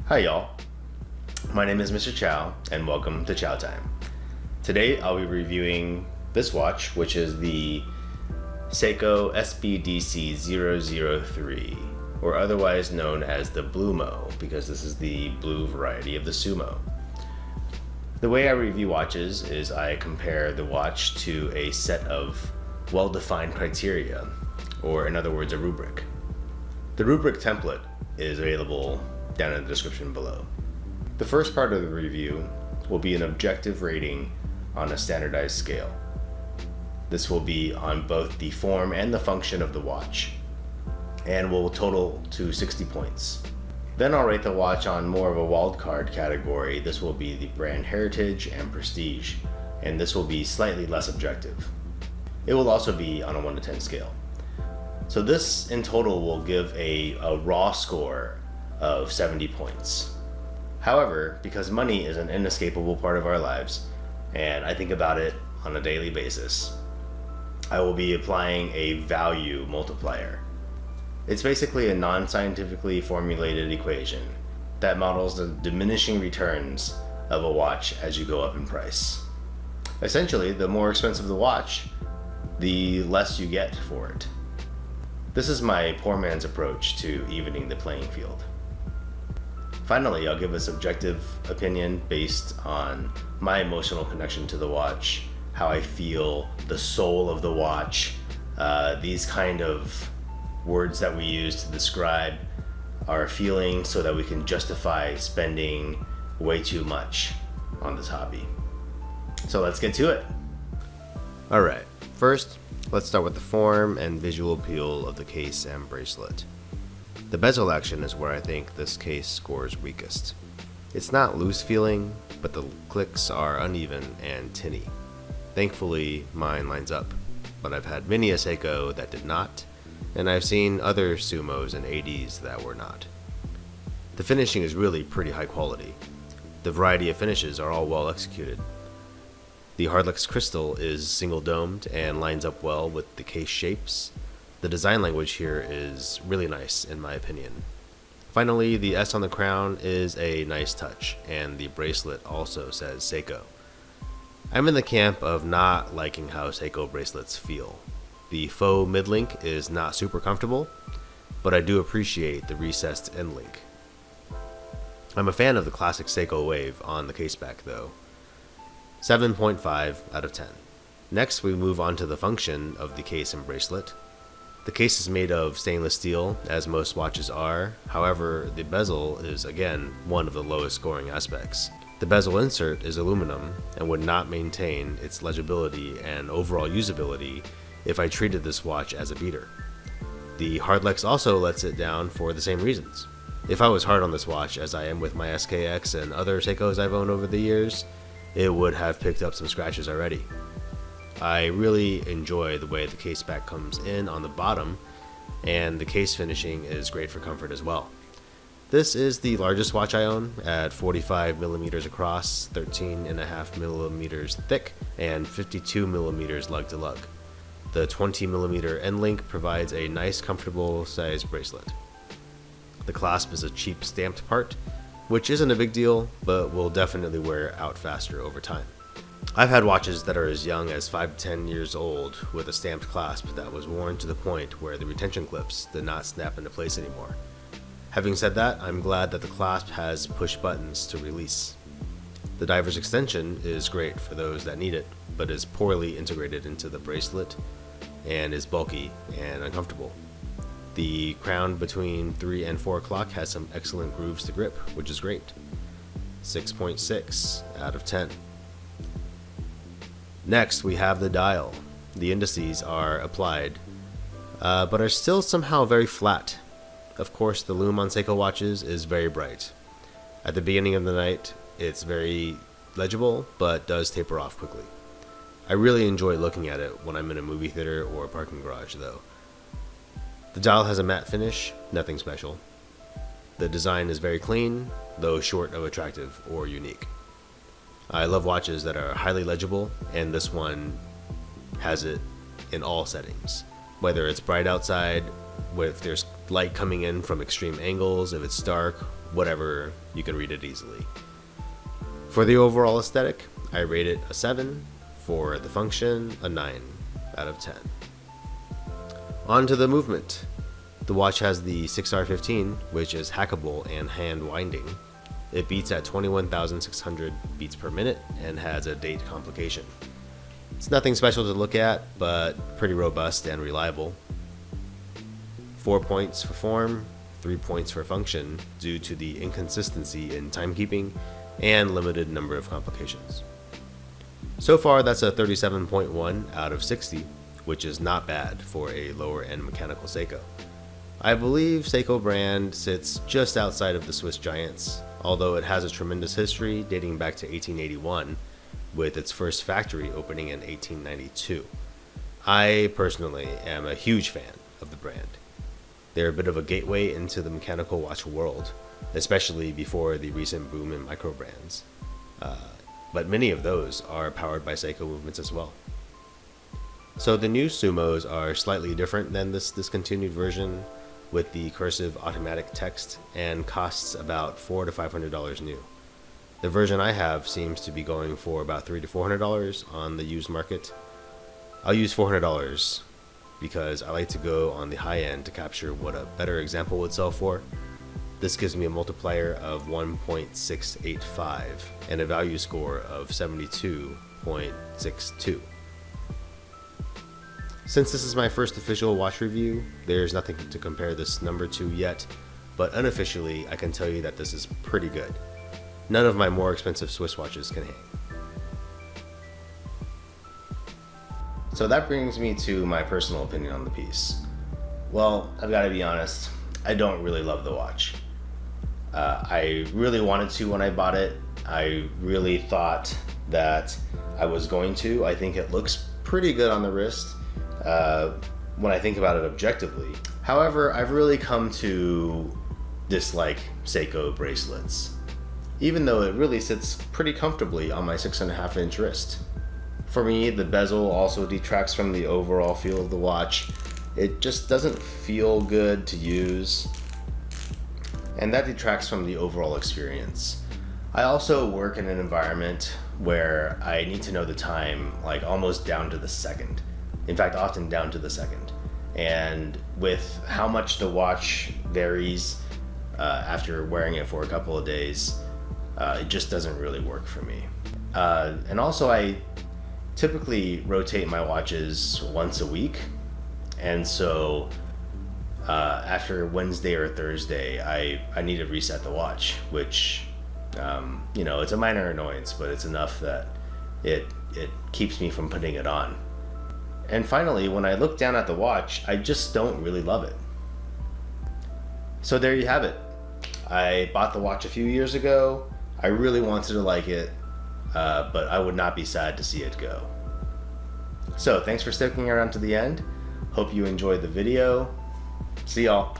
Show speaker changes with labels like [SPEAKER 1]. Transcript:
[SPEAKER 1] Hi y'all, my name is Mr. Chao and welcome to Chao Time. Today I'll be reviewing this watch, which is the Seiko SBDC003, or otherwise known as the Blumo, because this is the blue variety of the Sumo. The way I review watches is I compare the watch to a set of well-defined criteria, or in other words, a rubric. The rubric template is available down in the description below. The first part of the review will be an objective rating on a standardized scale. This will be on both the form and the function of the watch, and will total to 60 points. Then I'll rate the watch on more of a wildcard category. This will be the brand heritage and prestige, and this will be slightly less objective. It will also be on a 1 to 10 scale. So this in total will give a raw score of 70 points. However, because money is an inescapable part of our lives, and I think about it on a daily basis, I will be applying a value multiplier. It's basically a non-scientifically formulated equation that models the diminishing returns of a watch as you go up in price. Essentially, the more expensive the watch, the less you get for it. This is my poor man's approach to evening the playing field. Finally, I'll give a subjective opinion based on my emotional connection to the watch, how I feel, the soul of the watch, these kind of words that we use to describe our feelings so that we can justify spending way too much on this hobby. So let's get to it. Alright, first, let's start with the form and visual appeal of the case and bracelet. The bezel action is where I think this case scores weakest. It's not loose feeling, but the clicks are uneven and tinny. Thankfully, mine lines up, but I've had many a Seiko that did not, and I've seen other Sumos and 80s that were not. The finishing is really pretty high quality. The variety of finishes are all well executed. The Hardlex crystal is single domed and lines up well with the case shapes. The design language here is really nice in my opinion. Finally, the S on the crown is a nice touch, and the bracelet also says Seiko. I'm in the camp of not liking how Seiko bracelets feel. The faux mid-link is not super comfortable, but I do appreciate the recessed end link. I'm a fan of the classic Seiko wave on the case back though. 7.5 out of 10. Next, we move on to the function of the case and bracelet. The case is made of stainless steel, as most watches are. However, the bezel is again one of the lowest scoring aspects. The bezel insert is aluminum and would not maintain its legibility and overall usability if I treated this watch as a beater. The Hardlex also lets it down for the same reasons. If I was hard on this watch, as I am with my SKX and other Seikos I've owned over the years, it would have picked up some scratches already. I really enjoy the way the case back comes in on the bottom, and the case finishing is great for comfort as well. This is the largest watch I own at 45 millimeters across, 13.5 millimeters thick, and 52 millimeters lug to lug. The 20 millimeter end link provides a nice comfortable size bracelet. The clasp is a cheap stamped part, which isn't a big deal, but will definitely wear out faster over time. I've had watches that are as young as 5 to 10 years old with a stamped clasp that was worn to the point where the retention clips did not snap into place anymore. Having said that, I'm glad that the clasp has push buttons to release. The diver's extension is great for those that need it, but is poorly integrated into the bracelet and is bulky and uncomfortable. The crown between 3 and 4 o'clock has some excellent grooves to grip, which is great. 6.6 out of 10. Next, we have the dial. The indices are applied, but are still somehow very flat. Of course, the lume on Seiko watches is very bright. At the beginning of the night, it's very legible, but does taper off quickly. I really enjoy looking at it when I'm in a movie theater or a parking garage, though. The dial has a matte finish, nothing special. The design is very clean, though short of attractive or unique. I love watches that are highly legible, and this one has it in all settings. Whether it's bright outside If there's light coming in from extreme angles, if it's dark, whatever, you can read it easily. For the overall aesthetic, I rate it a 7. For the function, a 9 out of 10. On to the movement. The watch has the 6R15, which is hackable and hand winding. It beats at 21,600 beats per minute and has a date complication. It's nothing special to look at, but pretty robust and reliable. 4 points for form, 3 points for function due to the inconsistency in timekeeping and limited number of complications. So far, that's a 37.1 out of 60, which is not bad for a lower end mechanical Seiko. I believe Seiko brand sits just outside of the Swiss giants, although it has a tremendous history dating back to 1881, with its first factory opening in 1892. I personally am a huge fan of the brand. They're a bit of a gateway into the mechanical watch world, especially before the recent boom in micro brands. But many of those are powered by Seiko movements as well. So the new Sumos are slightly different than this discontinued version, with the cursive automatic text, and costs about $400 to $500 new. The version I have seems to be going for about $300 to $400 on the used market. I'll use $400 because I like to go on the high end to capture what a better example would sell for. This gives me a multiplier of 1.685 and a value score of 72.62. Since this is my first official watch review, there's nothing to compare this number to yet, but unofficially I can tell you that this is pretty good. None of my more expensive Swiss watches can hang. So that brings me to my personal opinion on the piece. Well, I've got to be honest, I don't really love the watch. I really wanted to when I bought it. I really thought that I was going to. I think it looks pretty good on the wrist. When I think about it objectively. However, I've really come to dislike Seiko bracelets, even though it really sits pretty comfortably on my 6.5 inch wrist. For me, the bezel also detracts from the overall feel of the watch. It just doesn't feel good to use, and that detracts from the overall experience. I also work in an environment where I need to know the time like almost down to the second. In fact, often down to the second. And with how much the watch varies after wearing it for a couple of days, it just doesn't really work for me. And also I typically rotate my watches once a week. And so after Wednesday or Thursday, I need to reset the watch, which, it's a minor annoyance, but it's enough that it keeps me from putting it on. And finally, when I look down at the watch, I just don't really love it. So there you have it. I bought the watch a few years ago. I really wanted to like it, but I would not be sad to see it go. So thanks for sticking around to the end. Hope you enjoyed the video. See y'all.